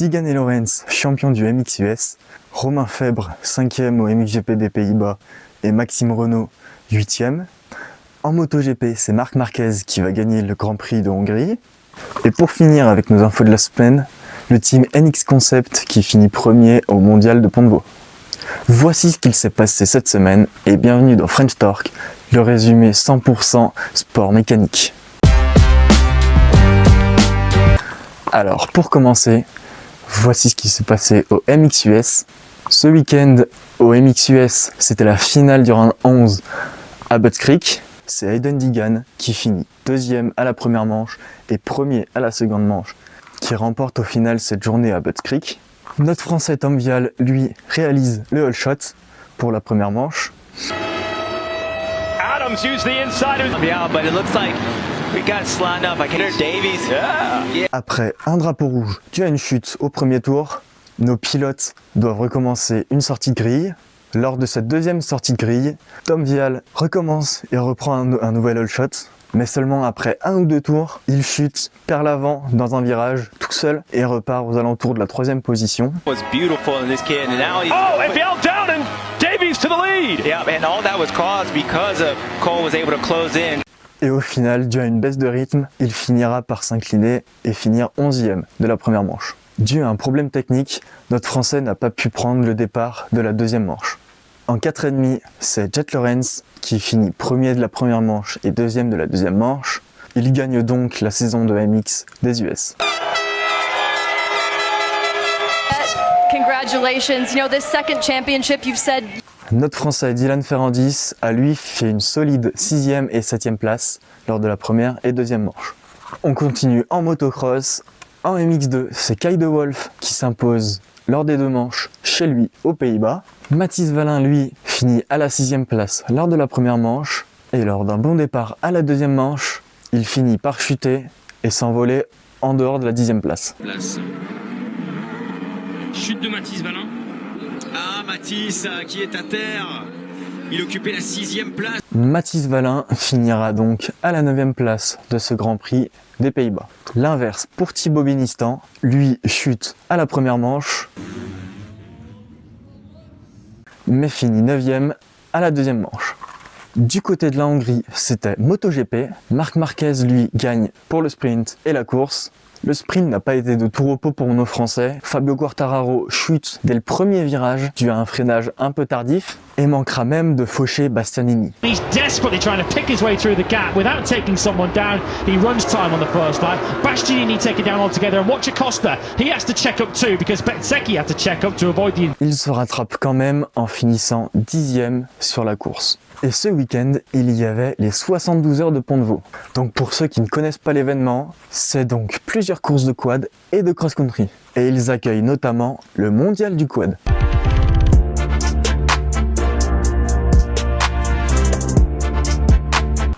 Stigane et Lorenz, champion du MXUS, Romain Febvre, 5e au MXGP des Pays-Bas et Maxime Renault, 8e. En MotoGP, c'est Marc Marquez qui va gagner le Grand Prix de Hongrie. Et pour finir avec nos infos de la semaine, le team NX Concept qui finit premier au mondial de Pont-de-Vaux. Voici ce qu'il s'est passé cette semaine et bienvenue dans French Torque, le résumé 100% sport mécanique. Alors pour commencer, voici ce qui s'est passé au MXUS. Ce week-end au MXUS, c'était la finale du round 11 à Butts Creek. C'est Hayden Deegan qui finit deuxième à la première manche et premier à la seconde manche, qui remporte au final cette journée à Butts Creek. Notre Français Tom Vial, lui, réalise le all shot pour la première manche. Adams used the inside. Yeah, but it looks like we got slammed up. Davies. Yeah. Après un drapeau rouge dû à une chute au premier tour, nos pilotes doivent recommencer une sortie de grille. Lors de cette deuxième sortie de grille, Tom Vial recommence et reprend un nouvel all shot. Mais seulement après un ou deux tours, il chute, perd l'avant dans un virage tout seul et repart aux alentours de la troisième position. Et au final, dû à une baisse de rythme, il finira par s'incliner et finir 11e de la première manche. Dû à un problème technique, notre Français n'a pas pu prendre le départ de la deuxième manche. En 4,5, c'est Jet Lorenz qui finit premier de la première manche et deuxième de la deuxième manche. Il gagne donc la saison de MX des US. Congratulations, this second championship you've said. Notre Français Dylan Ferrandis a lui fait une solide 6e et 7e place lors de la première et deuxième manche. On continue en motocross. En MX2, c'est Kay de Wolf qui s'impose lors des deux manches chez lui aux Pays-Bas. Mathis Valin, lui, finit à la 6e place lors de la première manche. Et lors d'un bon départ à la deuxième manche, il finit par chuter et s'envoler en dehors de la 10e place. Chute de Mathis Valin. Ah, Mathis qui est à terre. Il occupait la 6e place. Mathis Valin finira donc à la 9e place de ce Grand Prix des Pays-Bas. L'inverse pour Thibaut Bénistan, lui chute à la première manche, mais finit 9e à la deuxième manche. Du côté de la Hongrie, c'était MotoGP. Marc Marquez, lui, gagne pour le sprint et la course. Le sprint n'a pas été de tout repos pour nos Français. Fabio Quartararo chute dès le premier virage dû à un freinage un peu tardif et manquera même de faucher Bastianini. He's desperately trying to pick his way through the gap without taking someone down. He runs time on the first lap. Bastianini taken down altogether, and watch Acosta. He has to check up too because Bezzecchi had to check up to avoid the... Il se rattrape quand même en finissant 10e sur la course. Et ce week-end, il y avait les 72 heures de Pont-de-Vaux. Donc pour ceux qui ne connaissent pas l'événement, c'est donc plusieurs courses de quad et de cross-country. Et ils accueillent notamment le mondial du quad.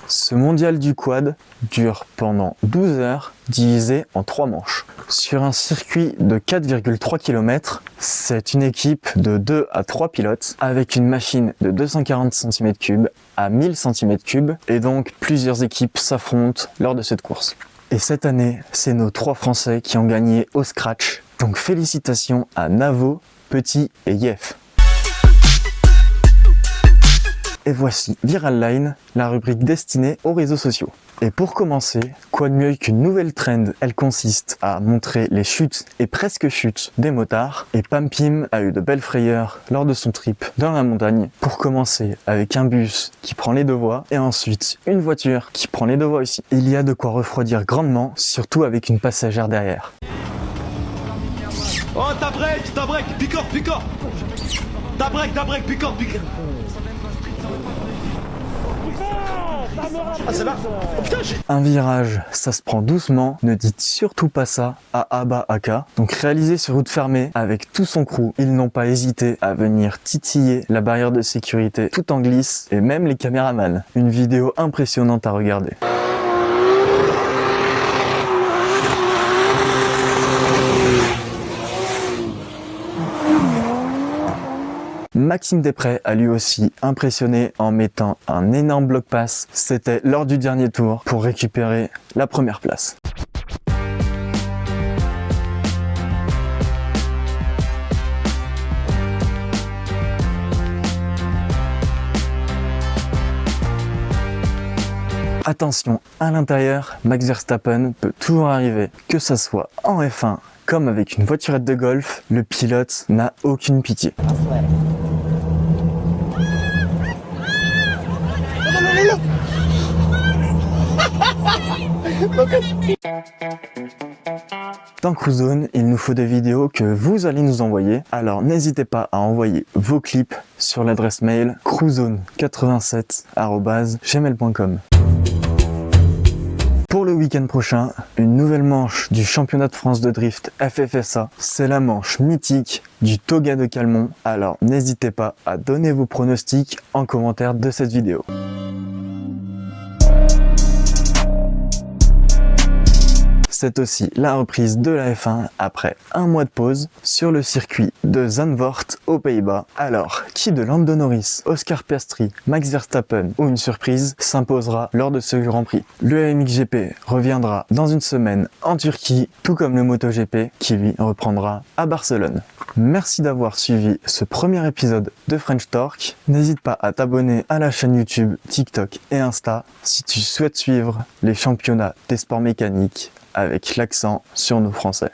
Ce mondial du quad dure pendant 12 heures, divisé en 3 manches. Sur un circuit de 4,3 km, c'est une équipe de 2 à 3 pilotes avec une machine de 240 cm3 à 1000 cm3 et donc plusieurs équipes s'affrontent lors de cette course. Et cette année, c'est nos 3 Français qui ont gagné au scratch. Donc félicitations à Navo, Petit et Yef. Et voici Viral Line, la rubrique destinée aux réseaux sociaux. Et pour commencer, quoi de mieux qu'une nouvelle trend? Elle consiste à montrer les chutes et presque chutes des motards. Et Pampim a eu de belles frayeurs lors de son trip dans la montagne. Pour commencer avec un bus qui prend les deux voies et ensuite une voiture qui prend les deux voies aussi. Il y a de quoi refroidir grandement, surtout avec une passagère derrière. Oh, ta break, piqueur. Ta break, piqueur. Ah, c'est là. Oh, putain, un virage, ça se prend doucement, ne dites surtout pas ça à Abba Aka. Donc réalisé sur route fermée avec tout son crew, ils n'ont pas hésité à venir titiller la barrière de sécurité tout en glisse et même les caméramans. Une vidéo impressionnante à regarder. Maxime Desprez a lui aussi impressionné en mettant un énorme bloc pass. C'était lors du dernier tour pour récupérer la première place. attention, à l'intérieur, Max Verstappen peut toujours arriver, que ça soit en F1 comme avec une voiturette de golf, le pilote n'a aucune pitié. Dans Crewzone, il nous faut des vidéos que vous allez nous envoyer, alors n'hésitez pas à envoyer vos clips sur l'adresse mail crewzone87@gmail.com. Pour le week-end prochain, une nouvelle manche du championnat de France de drift FFSA. C'est la manche mythique du Toga de Calmont. Alors n'hésitez pas à donner vos pronostics en commentaire de cette vidéo. C'est aussi la reprise de la F1 après un mois de pause sur le circuit de Zandvoort aux Pays-Bas. Alors, qui de Lando Norris, Oscar Piastri, Max Verstappen ou une surprise s'imposera lors de ce Grand Prix? Le MXGP reviendra dans une semaine en Turquie, tout comme le MotoGP qui lui reprendra à Barcelone. Merci d'avoir suivi ce premier épisode de French Torque. N'hésite pas à t'abonner à la chaîne YouTube, TikTok et Insta si tu souhaites suivre les championnats des sports mécaniques avec l'accent sur nos Français.